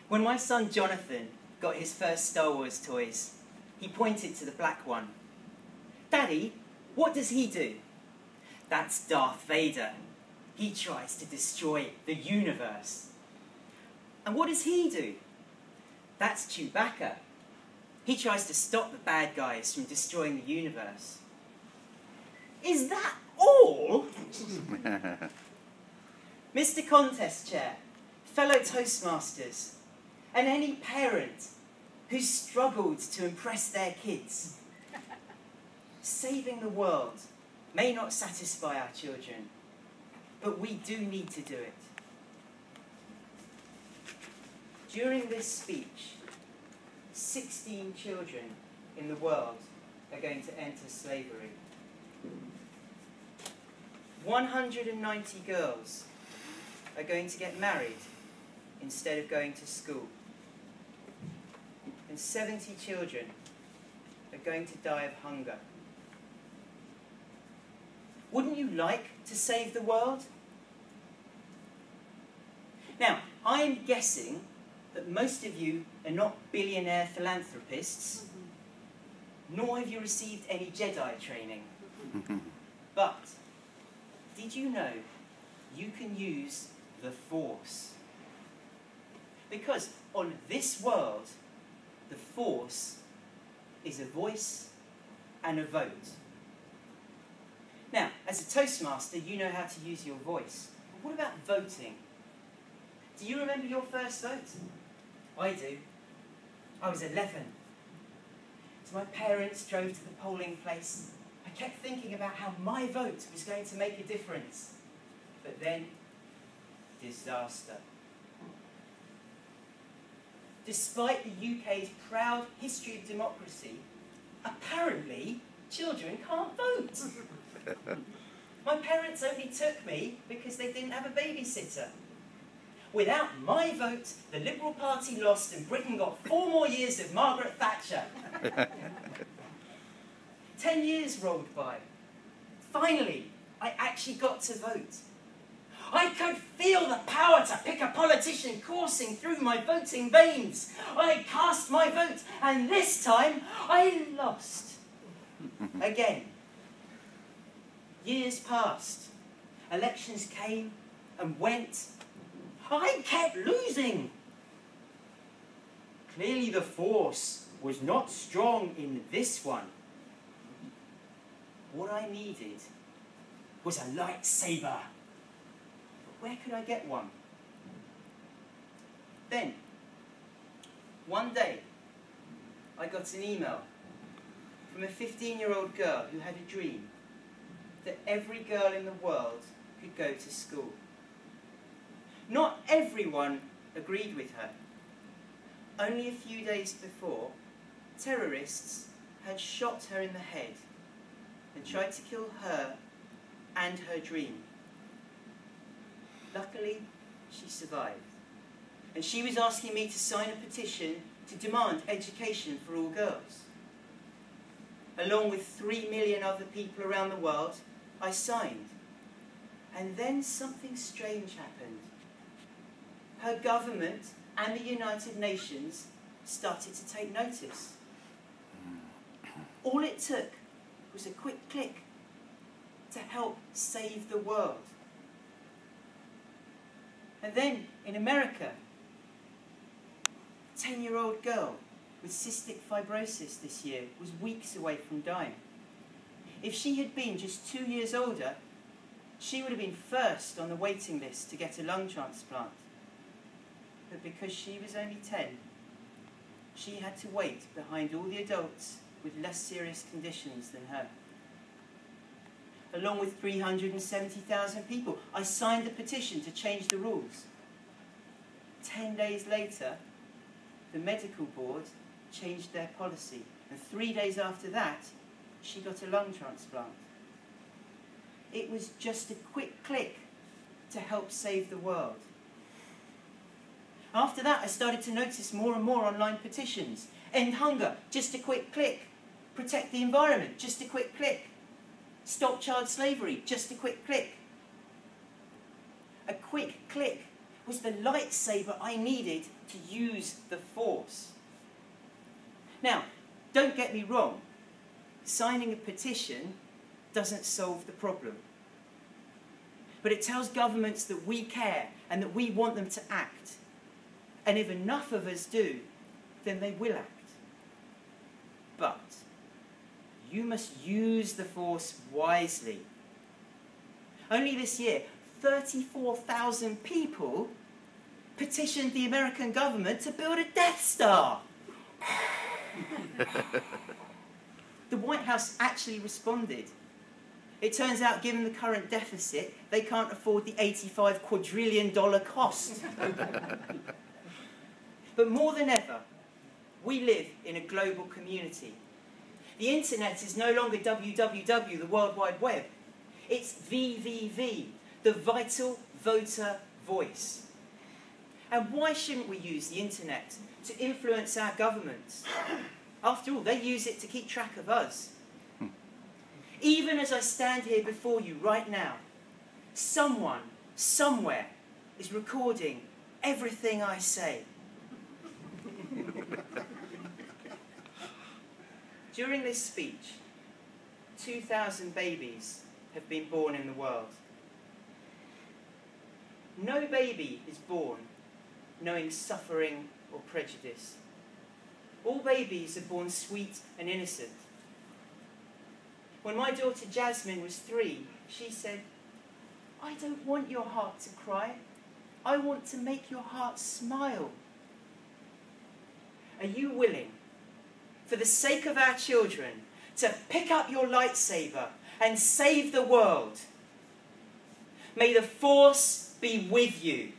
When my son Jonathan got his first Star Wars toys, he pointed to the black one. "Daddy, what does he do?" "That's Darth Vader. He tries to destroy the universe." "And what does he do?" "That's Chewbacca. He tries to stop the bad guys from destroying the universe." "Is that all?" Mr. Contest Chair, fellow Toastmasters, and any parent who's struggled to impress their kids. Saving the world may not satisfy our children, but we do need to do it. During this speech, 16 children in the world are going to enter slavery. 190 girls are going to get married instead of going to school. And 70 children are going to die of hunger. Wouldn't you like to save the world? Now, I'm guessing that most of you are not billionaire philanthropists, nor have you received any Jedi training. But did you know you can use the Force? Because on this world, the Force is a voice and a vote. Now, as a Toastmaster, you know how to use your voice. But what about voting? Do you remember your first vote? I do. I was 11. So my parents drove to the polling place. I kept thinking about how my vote was going to make a difference. But then, disaster. Despite the UK's proud history of democracy, apparently children can't vote. My parents only took me because they didn't have a babysitter. Without my vote, the Liberal Party lost and Britain got 4 more years of Margaret Thatcher. 10 years rolled by. Finally, I actually got to vote. I could feel the power to pick a politician coursing through my voting veins. I cast my vote, and this time I lost. Again. Years passed. Elections came and went. I kept losing. Clearly the Force was not strong in this one. What I needed was a lightsaber. But where could I get one? Then, one day, I got an email from a 15-year-old girl who had a dream that every girl in the world could go to school. Not everyone agreed with her. Only a few days before, terrorists had shot her in the head and tried to kill her and her dream. Luckily, she survived. And she was asking me to sign a petition to demand education for all girls. Along with 3 million other people around the world, I signed. And then something strange happened. Her government and the United Nations started to take notice. All it took was a quick click to help save the world. And then, in America, a 10-year-old girl with cystic fibrosis this year was weeks away from dying. If she had been just 2 years older, she would have been first on the waiting list to get a lung transplant. But because she was only 10, she had to wait behind all the adults with less serious conditions than her. Along with 370,000 people, I signed the petition to change the rules. 10 days later, the medical board changed their policy, and 3 days after that, she got a lung transplant. It was just a quick click to help save the world. After that, I started to notice more and more online petitions. End hunger, just a quick click. Protect the environment, just a quick click. Stop child slavery, just a quick click. A quick click was the lightsaber I needed to use the Force. Now, don't get me wrong. Signing a petition doesn't solve the problem. But it tells governments that we care and that we want them to act. And if enough of us do, then they will act. But you must use the Force wisely. Only this year, 34,000 people petitioned the American government to build a Death Star. The White House actually responded. It turns out, given the current deficit, they can't afford the $85 quadrillion cost. But more than ever, we live in a global community. The internet is no longer www, the World Wide Web. It's VVV, the vital voter voice. And why shouldn't we use the internet to influence our governments? After all, they use it to keep track of us. Even as I stand here before you right now, someone, somewhere, is recording everything I say. During this speech, 2,000 babies have been born in the world. No baby is born knowing suffering or prejudice. All babies are born sweet and innocent. When my daughter Jasmine was 3, she said, "I don't want your heart to cry. I want to make your heart smile." Are you willing, for the sake of our children, to pick up your lightsaber and save the world? May the Force be with you.